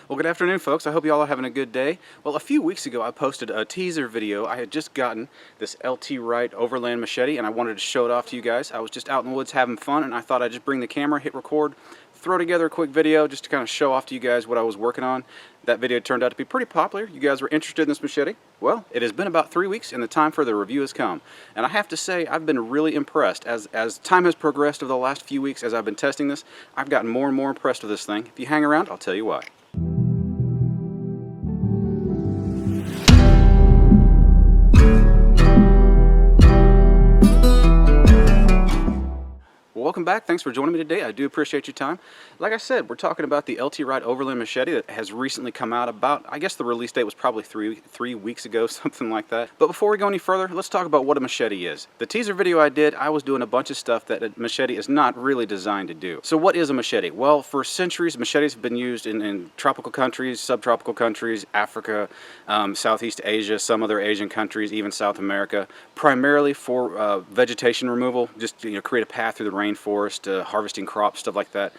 Well, good afternoon, folks. I hope you all are having a good day. Well, a few weeks ago, I posted a teaser video. I had just gotten this Wright Overland Machete, and I wanted to show it off to you guys. I was just out in the woods having fun, and I thought I'd just bring the camera, hit record, throw together a quick video just to kind of show off to you guys what I was working on. That video turned out to be pretty popular. You guys were interested in this machete. Well, it has been about 3 weeks, and the time for the review has come. And I have to say, I've been really impressed. As time has progressed over the last few weeks, as I've been testing this, I've gotten more and more impressed with this thing. If you hang around, I'll tell you why. Welcome back. Thanks for joining me today. I do appreciate your time. Like I said, we're talking about the Wright Overland Machete that has recently come out about, I guess the release date was probably three weeks ago, something like that. But before we go any further, let's talk about what a machete is. The teaser video I did, I was doing a bunch of stuff that a machete is not really designed to do. So what is a machete? Well, for centuries, machetes have been used in tropical countries, subtropical countries, Africa, Southeast Asia, some other Asian countries, even South America, primarily for vegetation removal, just create a path through the rainforest, harvesting crops, stuff like that.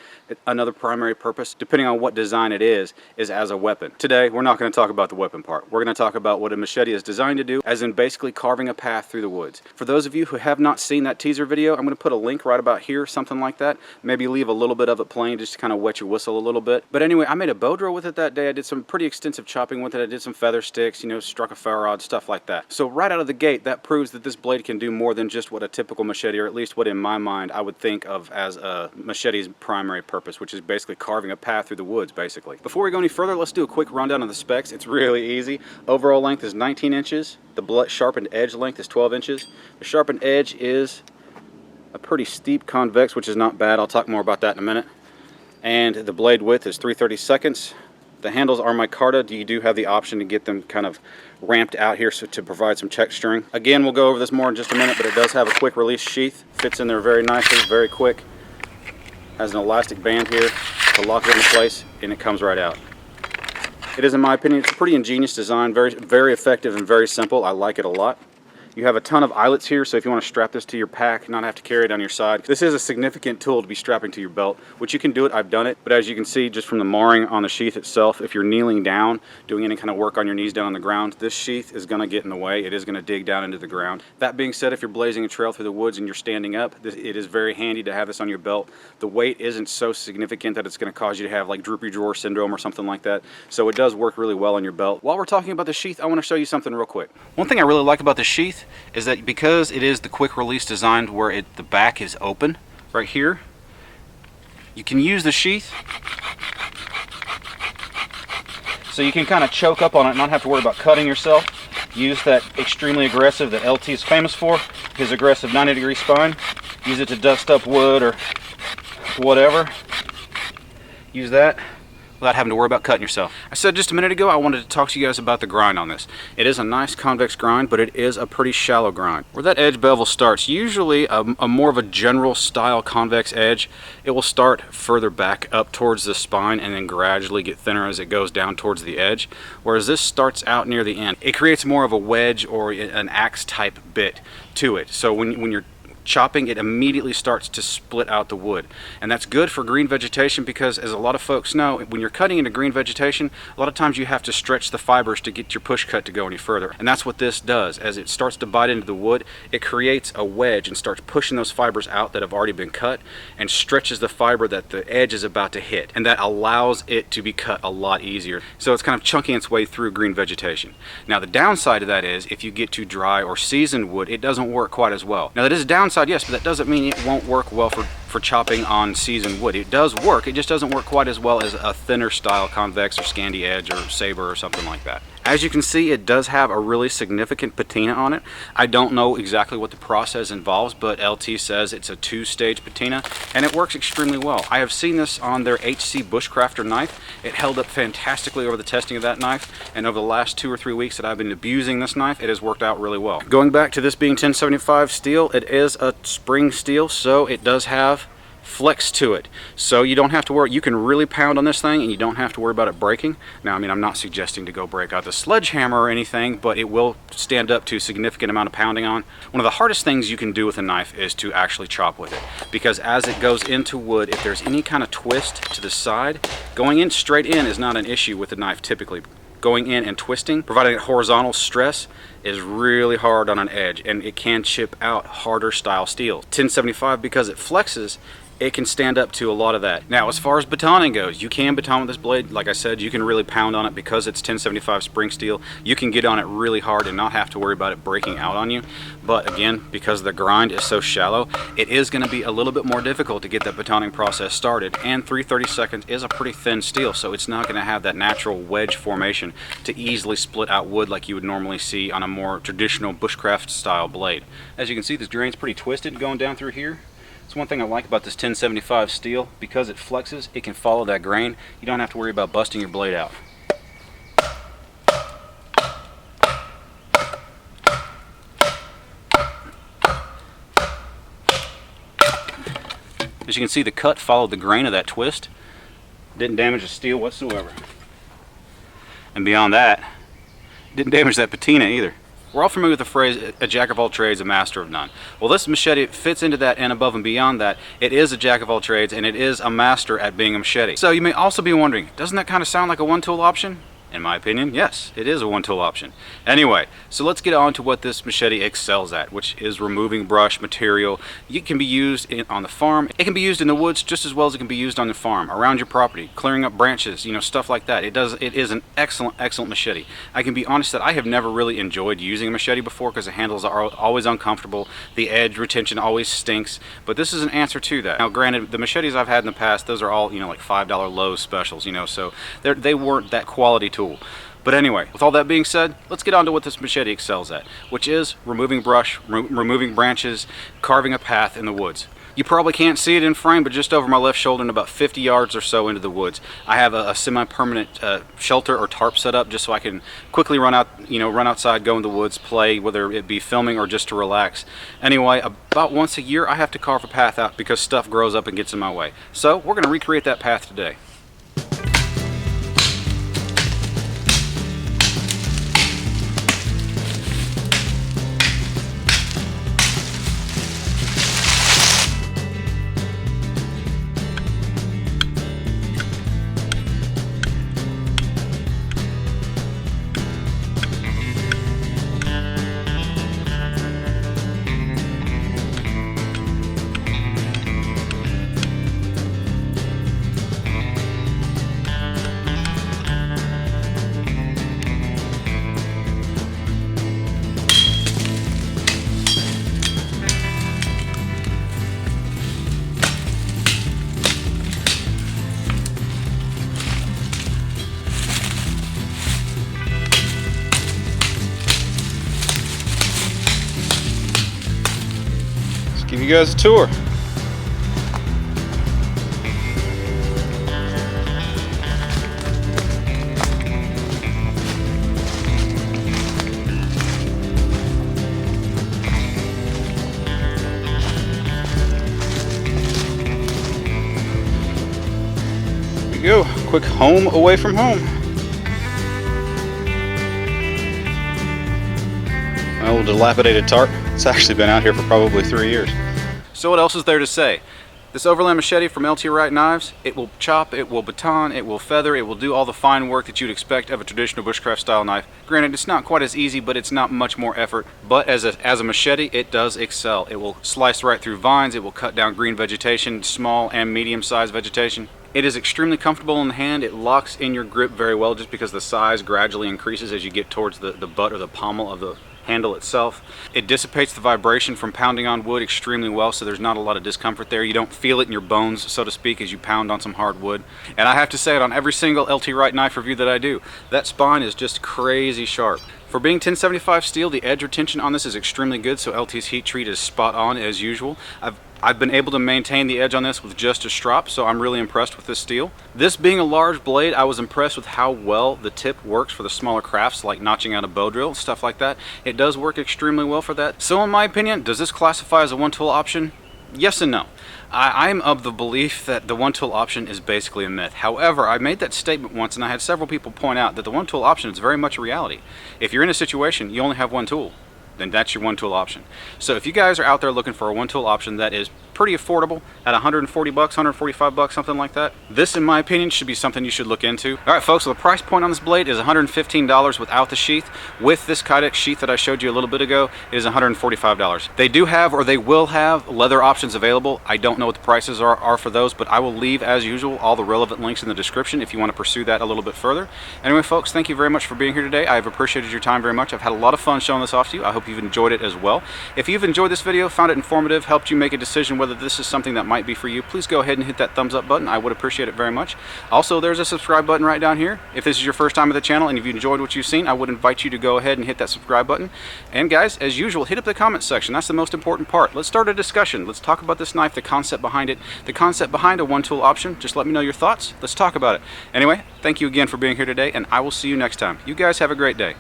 Another primary purpose, depending on what design it is as a weapon. Today, we're not going to talk about the weapon part. We're going to talk about what a machete is designed to do, as in basically carving a path through the woods. For those of you who have not seen that teaser video, I'm going to put a link right about here, something like that. Maybe leave a little bit of it playing just to kind of wet your whistle a little bit. But anyway, I made a bow drill with it that day. I did some pretty extensive chopping with it. I did some feather sticks, struck a ferro rod, stuff like that. So right out of the gate, that proves that this blade can do more than just what a typical machete, or at least what in my mind I would think of as a machete's primary purpose, which is basically carving a path through the woods, basically. Before we go any further, let's do a quick rundown of the specs. It's really easy. Overall length is 19 inches. The sharpened edge length is 12 inches. The sharpened edge is a pretty steep convex, which is not bad. I'll talk more about that in a minute. And the blade width is 3/32. The handles are micarta. You do have the option to get them kind of ramped out here to provide some texturing. Again, we'll go over this more in just a minute, but it does have a quick release sheath. Fits in there very nicely, very quick. Has an elastic band here to lock it into place, and it comes right out. It is, in my opinion, it's a pretty ingenious design, very effective and very simple. I like it a lot. You have a ton of eyelets here, so if you want to strap this to your pack, not have to carry it on your side. This is a significant tool to be strapping to your belt, which you can do it, I've done it, but as you can see just from the marring on the sheath itself, if you're kneeling down, doing any kind of work on your knees down on the ground, this sheath is going to get in the way. It is going to dig down into the ground. That being said, if you're blazing a trail through the woods and you're standing up, it is very handy to have this on your belt. The weight isn't so significant that it's going to cause you to have like droopy drawer syndrome or something like that, so it does work really well on your belt. While we're talking about the sheath, I want to show you something real quick. One thing I really like about the sheath is that because it is the quick release designed where the back is open right here, you can use the sheath so you can kind of choke up on it and not have to worry about cutting yourself. Use that extremely aggressive that LT is famous for, his aggressive 90-degree spine. Use it to dust up wood or whatever. Use that without having to worry about cutting yourself. I said just a minute ago I wanted to talk to you guys about the grind on this. It is a nice convex grind, but it is a pretty shallow grind. Where that edge bevel starts, usually a more of a general style convex edge, it will start further back up towards the spine and then gradually get thinner as it goes down towards the edge. Whereas this starts out near the end. It creates more of a wedge or an axe type bit to it. So when you're chopping, it immediately starts to split out the wood, and that's good for green vegetation because, as a lot of folks know, when you're cutting into green vegetation, a lot of times you have to stretch the fibers to get your push cut to go any further, and that's what this does. As it starts to bite into the wood, it creates a wedge and starts pushing those fibers out that have already been cut and stretches the fiber that the edge is about to hit, and that allows it to be cut a lot easier. So it's kind of chunking its way through green vegetation. Now the downside of that is if you get to dry or seasoned wood, it doesn't work quite as well. Now that is a downside, yes, but that doesn't mean it won't work well for chopping on seasoned wood. It does work, it just doesn't work quite as well as a thinner style convex or Scandi edge or saber or something like that. As you can see, it does have a really significant patina on it. I don't know exactly what the process involves, but LT says it's a 2-stage patina, and it works extremely well. I have seen this on their HC Bushcrafter knife. It held up fantastically over the testing of that knife, and over the last 2 or 3 weeks that I've been abusing this knife, it has worked out really well. Going back to this being 1075 steel, it is a spring steel, so it does have flex to it, so you don't have to worry. You can really pound on this thing and you don't have to worry about it breaking. Now, I mean, I'm not suggesting to go break out the sledgehammer or anything, but it will stand up to a significant amount of pounding on. One of the hardest things you can do with a knife is to actually chop with it, because as it goes into wood, if there's any kind of twist to the side, going in straight in is not an issue with the knife typically. Going in and twisting, providing horizontal stress, is really hard on an edge, and it can chip out harder style steel. 1075, because it flexes, it can stand up to a lot of that. Now, as far as batoning goes, you can baton with this blade. Like I said, you can really pound on it because it's 1075 spring steel. You can get on it really hard and not have to worry about it breaking out on you. But again, because the grind is so shallow, it is going to be a little bit more difficult to get that batoning process started. And 3/32 is a pretty thin steel, so it's not going to have that natural wedge formation to easily split out wood like you would normally see on a more traditional bushcraft style blade. As you can see, this grain's pretty twisted going down through here. It's one thing I like about this 1075 steel. Because it flexes, it can follow that grain. You don't have to worry about busting your blade out. As you can see, the cut followed the grain of that twist. Didn't damage the steel whatsoever. And beyond that, didn't damage that patina either. We're all familiar with the phrase, a jack of all trades, a master of none. Well, this machete fits into that, and above and beyond that, it is a jack of all trades, and it is a master at being a machete. So you may also be wondering, doesn't that kind of sound like a one-tool option? In my opinion, yes, it is a one-tool option. Anyway, so let's get on to what this machete excels at, which is removing brush material. It can be used on the farm. It can be used in the woods just as well as it can be used on the farm, around your property, clearing up branches, you know, stuff like that. It is an excellent machete. I can be honest that I have never really enjoyed using a machete before because the handles are always uncomfortable. The edge retention always stinks, but this is an answer to that. Now, granted, the machetes I've had in the past, those are all, you know, like $5 Lowe's specials, you know, so they weren't that quality tool. But anyway, with all that being said, let's get on to what this machete excels at, which is removing brush, removing branches, carving a path in the woods. You probably can't see it in frame, but just over my left shoulder and about 50 yards or so into the woods, I have a semi-permanent shelter or tarp set up just so I can quickly run outside, go in the woods, play, whether it be filming or just to relax. Anyway, about once a year, I have to carve a path out because stuff grows up and gets in my way. So we're going to recreate that path today. Give you guys a tour. Here we go, quick home away from home. My old dilapidated tarp. It's actually been out here for probably 3 years. So what else is there to say? This Overland Machete from LT Wright Knives, it will chop, it will baton, it will feather, it will do all the fine work that you'd expect of a traditional bushcraft style knife. Granted, it's not quite as easy, but it's not much more effort. But as a machete, it does excel. It will slice right through vines, it will cut down green vegetation, small and medium sized vegetation. It is extremely comfortable in the hand. It locks in your grip very well just because the size gradually increases as you get towards the butt or the pommel of the handle itself. It dissipates the vibration from pounding on wood extremely well, so there's not a lot of discomfort there. You don't feel it in your bones, so to speak, as you pound on some hard wood. And I have to say it on every single LT Wright knife review that I do, that spine is just crazy sharp. For being 1075 steel, the edge retention on this is extremely good, so LT's heat treat is spot on as usual. I've been able to maintain the edge on this with just a strop, so I'm really impressed with this steel. This being a large blade, I was impressed with how well the tip works for the smaller crafts like notching out a bow drill, stuff like that. It does work extremely well for that. So in my opinion, does this classify as a one-tool option? Yes and no. I'm of the belief that the one tool option is basically a myth. However, I made that statement once and I had several people point out that the one tool option is very much a reality. If you're in a situation, you only have one tool, then that's your one tool option. So if you guys are out there looking for a one tool option that is pretty affordable at 140 bucks, 145 bucks, something like that, this in my opinion should be something you should look into. All right folks, so the price point on this blade is $115 without the sheath. With this Kydex sheath that I showed you a little bit ago, it is $145. They do have, or they will have, leather options available. I don't know what the prices are for those, but I will leave, as usual, all the relevant links in the description if you want to pursue that a little bit further. Anyway folks, thank you very much for being here today. I've appreciated your time very much. I've had a lot of fun showing this off to you. I hope you've enjoyed it as well. If you've enjoyed this video, found it informative, helped you make a decision whether this is something that might be for you, please go ahead and hit that thumbs up button. I would appreciate it very much. Also, there's a subscribe button right down here. If this is your first time at the channel and if you enjoyed what you've seen, I would invite you to go ahead and hit that subscribe button. And guys, as usual, hit up the comment section. That's the most important part. Let's start a discussion. Let's talk about this knife, the concept behind it, the concept behind a one tool option. Just let me know your thoughts. Let's talk about it. Anyway, thank you again for being here today, and I will see you next time. You guys have a great day.